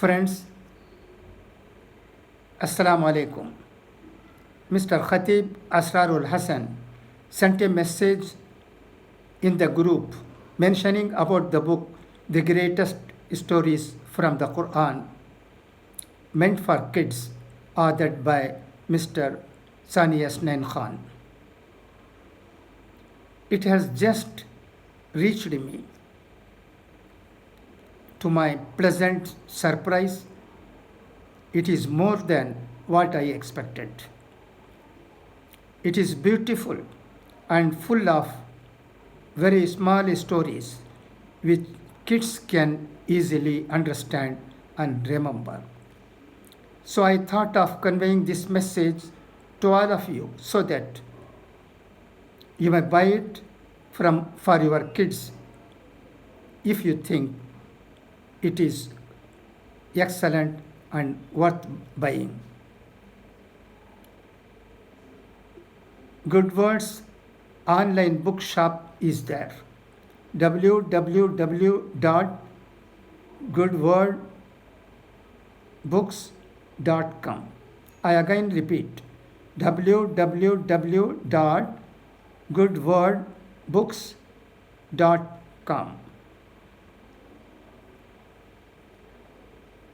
Friends, Assalamu alaikum. Mr. Khatib Asrarul Hassan sent a message in the group mentioning about the book The Greatest Stories from the Quran meant for kids, authored by Mr. Sani Yasnain Khan. It has just reached me. To my pleasant surprise, it is more than what I expected. It is beautiful and full of very small stories which kids can easily understand and remember. So I thought of conveying this message to all of you so that you may buy it for your kids if you think it is excellent and worth buying. Good Words online bookshop is there. www.goodwordbooks.com. I again repeat, www.goodwordbooks.com.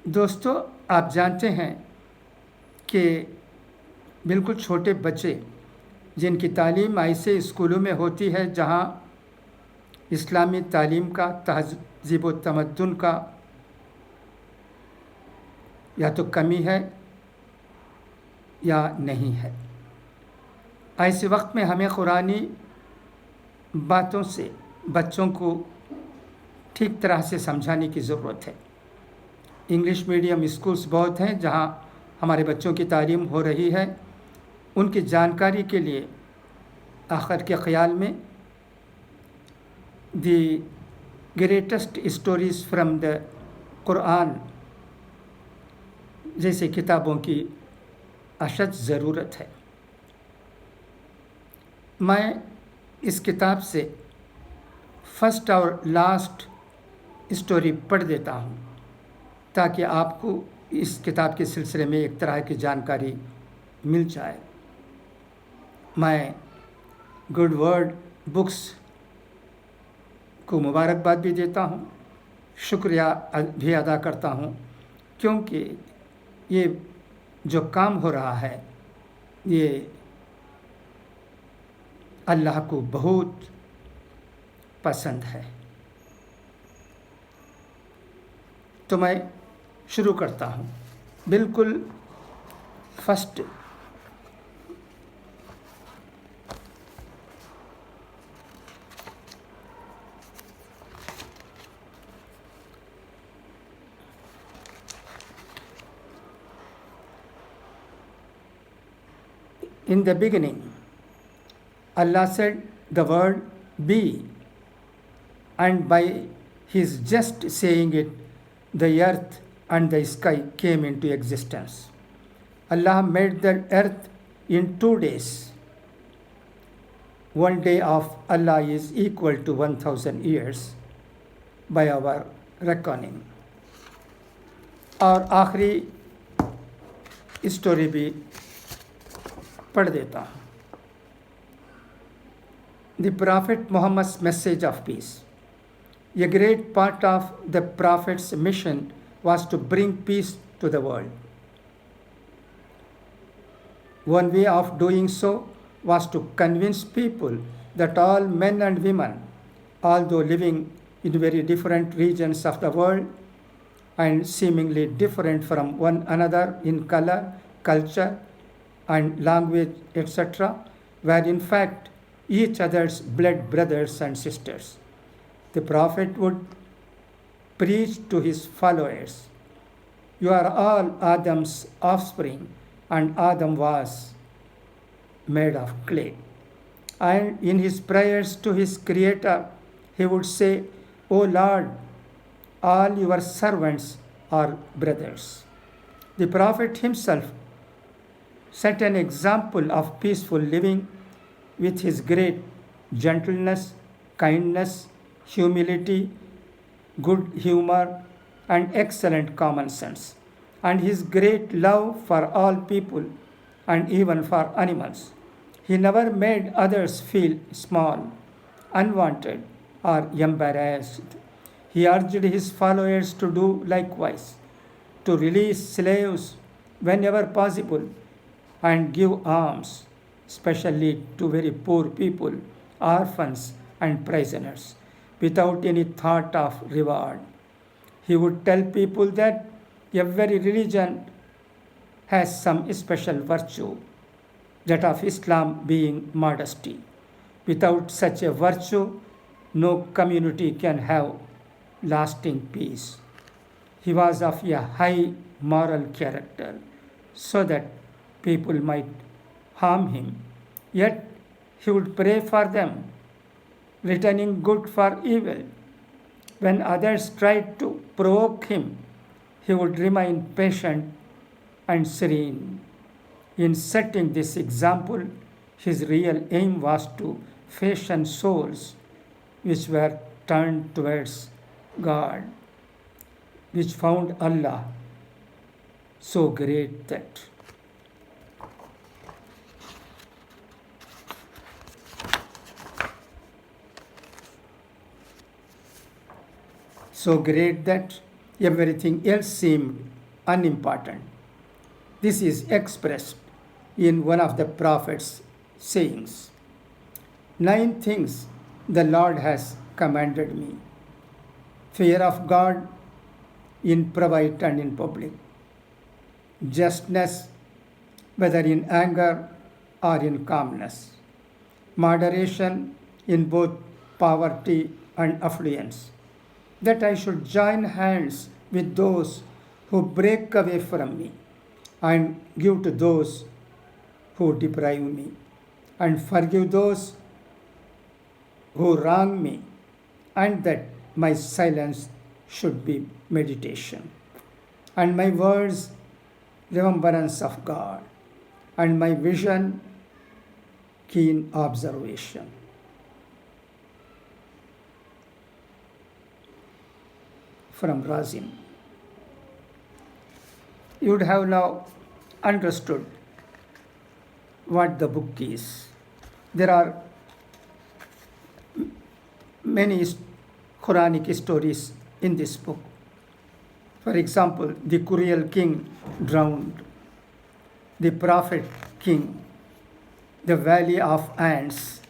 दोस्तों, आप जानते हैं कि बिल्कुल छोटे बच्चे जिनकी तालीम ऐसे स्कूलों में होती है जहां इस्लामी तालीम का, तहज़ीब व तमद्दुन का या तो कमी है या नहीं है, ऐसे वक्त में हमें कुरानी बातों से बच्चों को ठीक तरह से समझाने की ज़रूरत है। इंग्लिश मीडियम स्कूल्स बहुत हैं जहां हमारे बच्चों की तालीम हो रही है। उनकी जानकारी के लिए आखिर के ख़याल में the greatest stories from the Quran जैसे किताबों की अशद ज़रूरत है। मैं इस किताब से फर्स्ट और लास्ट स्टोरी पढ़ देता हूँ ताकि आपको इस किताब के सिलसिले में एक तरह की जानकारी मिल जाए। मैं गुड वर्ड बुक्स को मुबारकबाद भी देता हूँ, शुक्रिया भी अदा करता हूँ, क्योंकि ये जो काम हो रहा है ये अल्लाह को बहुत पसंद है। तो मैं शुरू करता हूँ। बिल्कुल first In the beginning, Allah said the word be, and by His just saying it, the earth and the sky came into existence. Allah made the earth in 2 days. 1 day of Allah is equal to 1000 years by our reckoning. और आखिरी story भी पढ़ देता हूँ। The Prophet Muhammad's message of peace. A great part of the Prophet's mission was to bring peace to the world. One way of doing so was to convince people that all men and women, although living in very different regions of the world and seemingly different from one another in color, culture, and language, etc., were in fact each other's blood brothers and sisters. The Prophet would preach to his followers, "You are all Adam's offspring, and Adam was made of clay." And in his prayers to his Creator, he would say, "O Lord, all your servants are brothers." The Prophet himself set an example of peaceful living with his great gentleness, kindness, humility, good humor, and excellent common sense, and his great love for all people and even for animals. He never made others feel small, unwanted, or embarrassed. He urged his followers to do likewise, to release slaves whenever possible and give alms, especially to very poor people, orphans, and prisoners, without any thought of reward. He would tell people that every religion has some special virtue, that of Islam being modesty. Without such a virtue, no community can have lasting peace. He was of a high moral character, so that people might harm him. Yet he would pray for them, returning good for evil. When others tried to provoke him, he would remain patient and serene. In setting this example, his real aim was to fashion souls which were turned towards God, which found Allah so great that everything else seemed unimportant. This is expressed in one of the prophet's sayings: 9 things the Lord has commanded me: fear of God in private and in public, justness, whether in anger or in calmness, moderation in both poverty and affluence, that I should join hands with those who break away from me and give to those who deprive me, and forgive those who wrong me, and that my silence should be meditation, and my words remembrance of God, and my vision keen observation. From Razim. You would have now understood what the book is. There are many Quranic stories in this book. For example, the cruel king drowned, the prophet king, the valley of ants,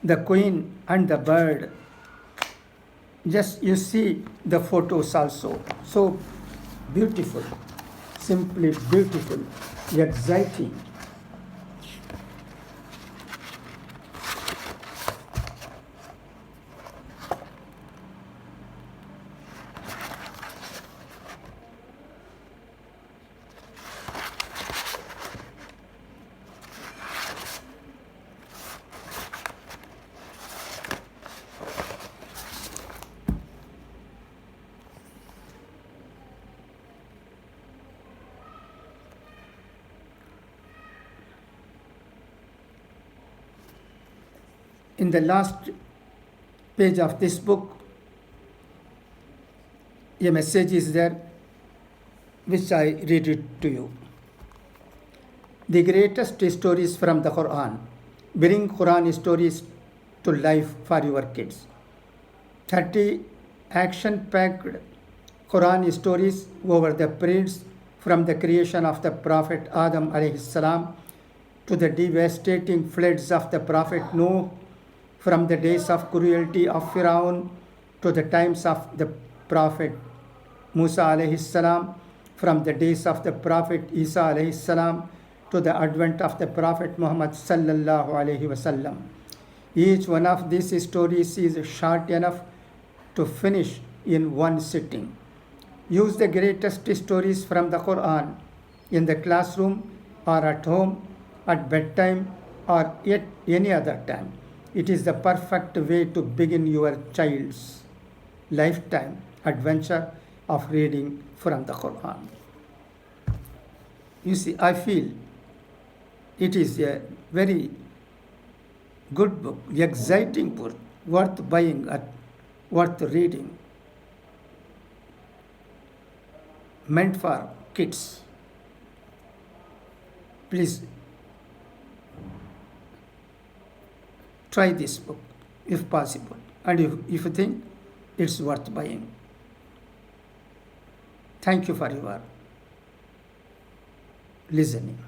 the queen and the bird. Just you see the photos also, so beautiful, simply beautiful, exciting. In the last page of this book, a message is there which I read it to you. The greatest stories from the Quran. Bring Quran stories to life for your kids. 30 action-packed Quran stories over the periods from the creation of the Prophet Adam alayhi salam to the devastating floods of the Prophet Noah, from the days of cruelty of Firaun to the times of the Prophet Musa alayhi salam, from the days of the Prophet Isa alayhi salam to the advent of the Prophet Muhammad sallallahu alayhi wasallam. Each one of these stories is short enough to finish in one sitting. Use the greatest stories from the Quran in the classroom or at home, at bedtime or at any other time. It is the perfect way to begin your child's lifetime adventure of reading from the Quran. You see, I feel it is a very good book, exciting book, worth buying, worth reading. meant for kids. Please try this book if possible, and if you think it's worth buying. Thank you for your listening.